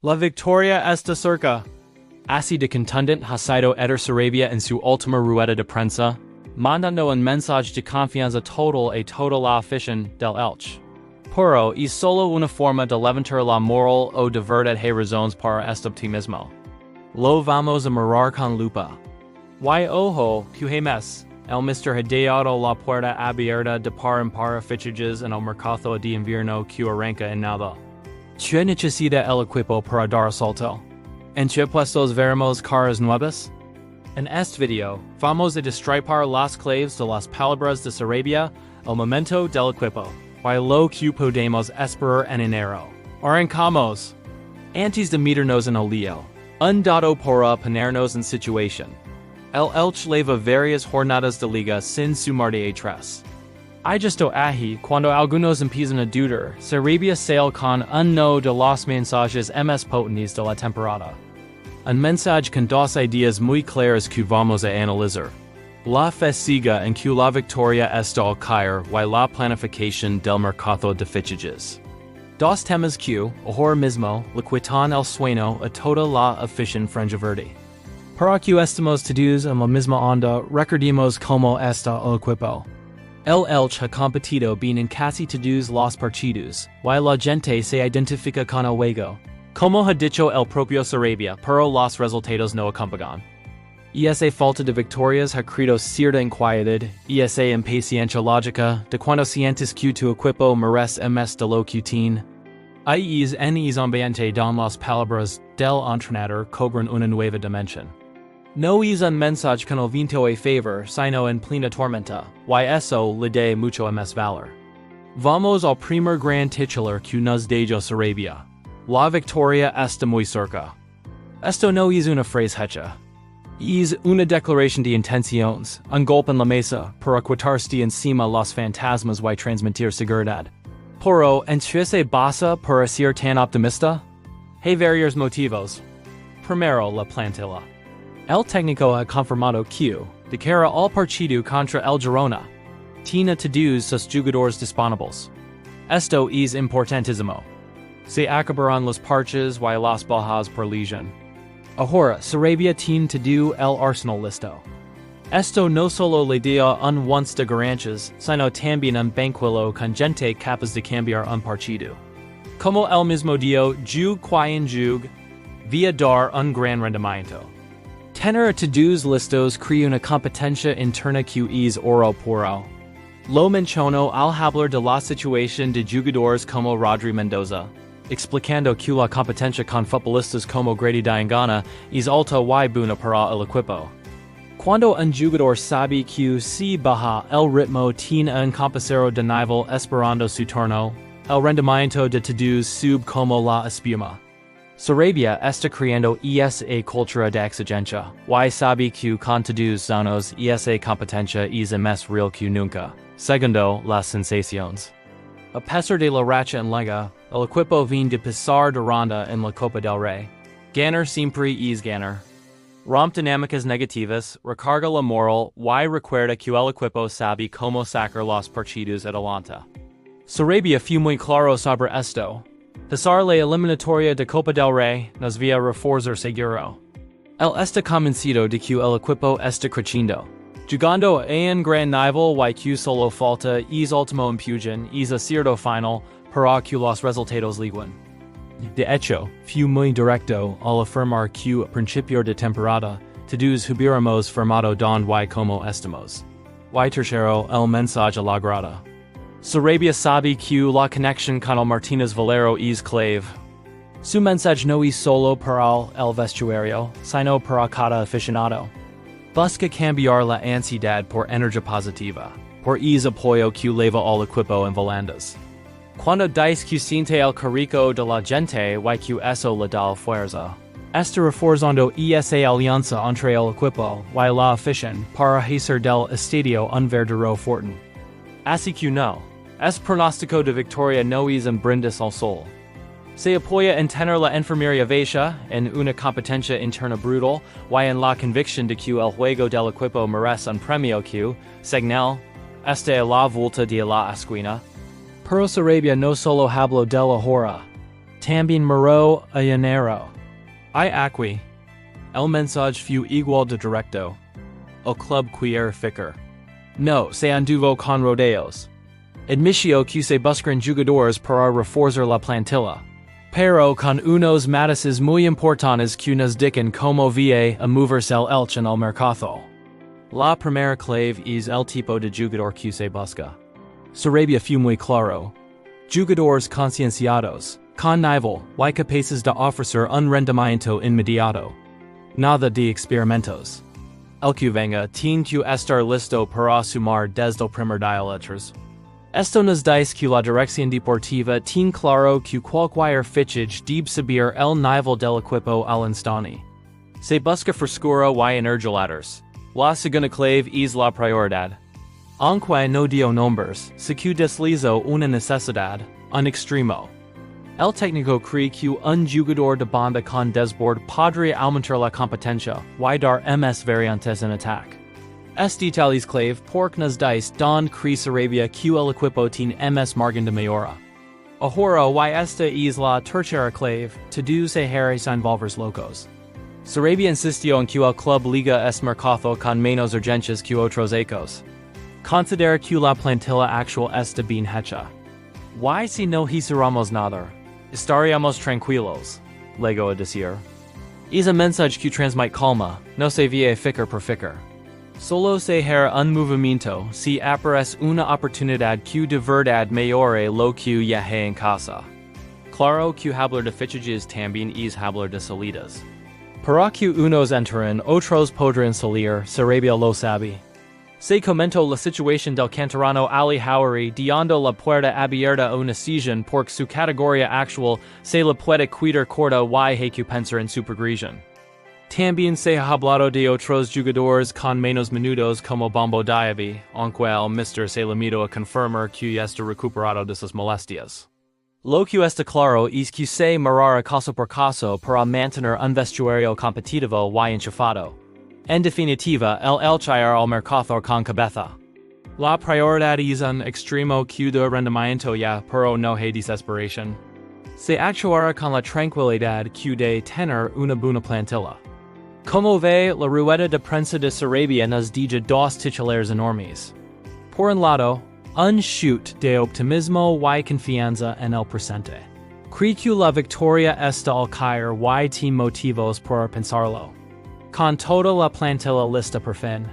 La victoria está cerca. Así de contundent ha sido Eder Sarabia en su última rueda de prensa, mandando un mensaje de confianza total a toda la afición del Elche. Pero es solo una forma de levantar la moral o de verdad hay razones para este optimismo. Lo vamos a mirar con lupa. Y ojo, que mes, el Mr. ha dejado la puerta abierta de par en par fichajes en el mercado de invierno que arranca en nada. ¿Qué necesita el equipo para dar salto? ¿En qué puestos veremos caras nuevas? En este video, vamos a destripar las claves de las palabras de Sarabia, el momento del equipo, y lo que podemos esperar en enero. Arrancamos. Antes de meternos en el lío, un dato para ponernos en situación. El Elche lleva varias jornadas de liga sin sumar de A3. I justo ahi, cuando algunos empiezan a dudar, Sarabia sale con uno de los mensajes más potentes de la temporada. Un mensaje con dos ideas muy claras que vamos a analizar. La fe siga en que la victoria está al caer y la planificación del mercado de fichajes. Dos temas que, ahora mismo, le quitan el sueño a toda la afición franjiverde. Para que estemos todos en la misma onda, recordemos cómo está el equipo. El Elche ha competido bien en casi todos los partidos, y la gente se identifica con el juego. Como ha dicho el propio Sarabia, pero los resultados no acompañan. Esa falta de victorias ha creado cierta inquietud, esa impaciencia lógica, de cuando sientes que tu equipo merece más de lo que tiene. Ahí es en ese ambiente don las palabras del entrenador cobran una nueva dimensión. No es un mensaje con el viento a favor, sino en plena tormenta, y eso le da mucho más valor. Vamos al primer gran titular que nos deja Sarabia. La victoria está muy cerca. Esto no es una frase hecha. Es una declaración de intenciones, un golpe en la mesa para quitarse encima los fantasmas y transmitir seguridad. Pero, ¿en qué se basa para ser tan optimista? Hay varios motivos. Primero, la plantilla. El técnico ha confirmado que, de cara al partido contra el Girona, tiene todos sus jugadores disponibles. Esto es importantísimo. Se acabarán los parches y las bajas por lesión. Ahora, Sarabia tiene todo el arsenal listo. Esto no solo le da un once de garantías, sino también un banquillo con gente capaz de cambiar un partido. Como el mismo dio, jug quien jug, via dar un gran rendimiento. Tener a todos listos crea una competencia interna que es oro puro. Lo menciono al hablar de la situación de jugadores como Rodri Mendoza, explicando que la competencia con futbolistas como Grady Diangana es alta y buena para el equipo. Cuando un jugador sabe que si baja el ritmo tiene un compañero de nivel esperando su turno, el rendimiento de todos sube como la espuma. Sarabia está creando esa cultura de exigencia, y sabe que con todos zonos esa competencia es más real que nunca, segundo las sensaciones. A pesar de la racha en Liga, el equipo viene de pasar de ronda en la Copa del Rey. Ganar siempre es ganar. Rompe dinámicas negativas, recarga la moral y recuerda que el equipo sabe cómo sacar los partidos adelante. Sarabia fue muy claro sobre esto. Pasar la eliminatoria de Copa del Rey nos va a reforzar seguro. Él está convencido de que el equipo está creciendo. Jugando a un gran nivel y que solo falta es último empujón es a cierto final para que los resultados liguen. De hecho, fue muy directo al afirmar que a principio de temporada todos hubiéramos firmado don y como estamos. Y tercero, el mensaje a la grada. Sarabia sabe que la conexión con el Martínez Valero es clave. Su mensaje no es solo para el vestuario, sino para cada aficionado. Busca cambiar la ansiedad por energía positiva, por ese apoyo que lleva al equipo en volandas. Cuando dice que siente el carico de la gente y que eso le da fuerza, está reforzando esa alianza entre el equipo y la afición para hacer del estadio un verdadero fortín. Así que no, es pronóstico de victoria no es un brindis al sol. Se apoya en tener la enfermería baixa, en una competencia interna brutal, y en la convicción de que el juego del equipo merece un premio que, según está a la vuelta de la esquina. Pero Sarabia no solo habló de la hora. Tambien Moro a Llanero. I Aqui. El Mensaje fue igual de directo. El club quiere ficar. No se anduvo con rodeos. Admitió que se buscan jugadores para reforzar la plantilla. Pero con unos matices muy importantes que nos dicen como va a moverse el Elche en el mercado. La primera clave es el tipo de jugador que se busca. Sarabia fue muy claro. Jugadores concienciados, con nivel, y capaces de ofrecer un rendimiento inmediato. Nada de experimentos. El que venga tiene que estar listo para sumar desde el primer día letras. Esto nos dice que la dirección deportiva tiene claro que cualquier fichaje debe subir el nivel del equipo al instante. Se busca frescura y energilators. La segunda clave es la prioridad. Aunque no dio nombres, se que deslizo una necesidad, un extremo. El técnico cree que un jugador de banda con desborde podría aumentar la competencia y dar más variantes en ataque. Este tales clave porque nos dice don cree Sarabia que el equipo tiene más margen de mejora. Ahora y esta es la tercera clave, todos se harán sin volvers locos. Sarabia insistió en que el club liga es mercado con menos urgencias que otros ecos. Considera que la plantilla actual está bien hecha. Y si no hiciéramos nada, estaríamos tranquilos, llegó a decir. Es un mensaje que transmite calma, no se vía ficar por ficar. Solo se hará un movimiento si aparece una oportunidad que de verdad mejore lo que ya hay en casa. Claro que hablar de fichajes también es hablar de salidas. Para que unos entren, otros podrán salir, Sarabia lo sabe. Se comentó la situación del canterano Ali Howery dando la puerta abierta a una sesión porque su categoría actual se le puede cuidar corta y hay que pensar en su progresión. También se ha hablado de otros jugadores con menos minutos como Bombo Diaby, aunque el Mr. se limitó a confirmar que ya está recuperado de sus molestias. Lo que está claro es que se mirará caso por caso para mantener un vestuario competitivo y enchufado. En definitiva, el Elche irá al mercado con cabeza. La prioridad es un extremo que de rendimiento ya, pero no hay desesperación. Se actuará con la tranquilidad que de tener una buena plantilla. Como ve, la rueda de prensa de Sarabia nos dice dos titulares enormes. Por un lado, un shoot de optimismo y confianza en el presente. Cree que la victoria está al caer y tiene motivos para pensarlo. Con toda la plantilla lista por fin.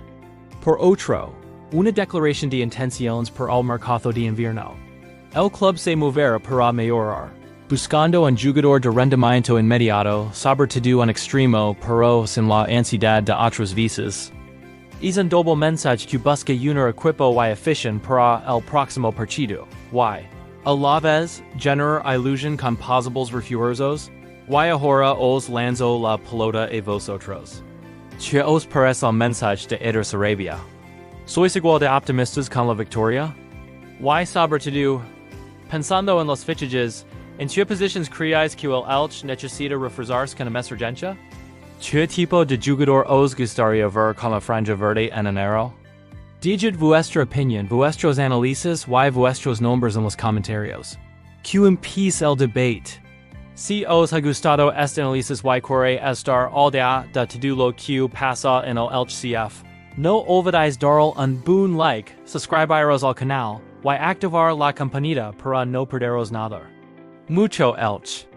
Por otro, una declaración de intenciones para el mercado de invierno. El club se moverá para mejorar. Buscando un jugador de rendimiento inmediato, sobre todo un extremo, pero sin la ansiedad de otros vices. Es un doble mensaje que busca un equipo y afición para el próximo partido. Y, a la vez, genera ilusión con posibles refuerzos. Y ahora os lanzo la pelota a vosotros. ¿Qué os parece el mensaje de Eder Sarabia? ¿Sois igual de optimistas con la victoria? Y sobre todo, pensando en los fichajes, ¿en qué posiciones creáis que el Elche necesita reforzarse con más urgencia? ¿Qué tipo de jugador os gustaría ver con la franja verde en enero? Digid vuestra opinión, vuestros análisis y vuestros nombres en los comentarios. Que empiece el debate. Si os ha gustado este análisis y queréis estar al día de todo lo que pasa en el Elche CF, no olvidéis dar un buen like, suscribiros al canal y activar la campanita para no perderos nada. Mucho Elche.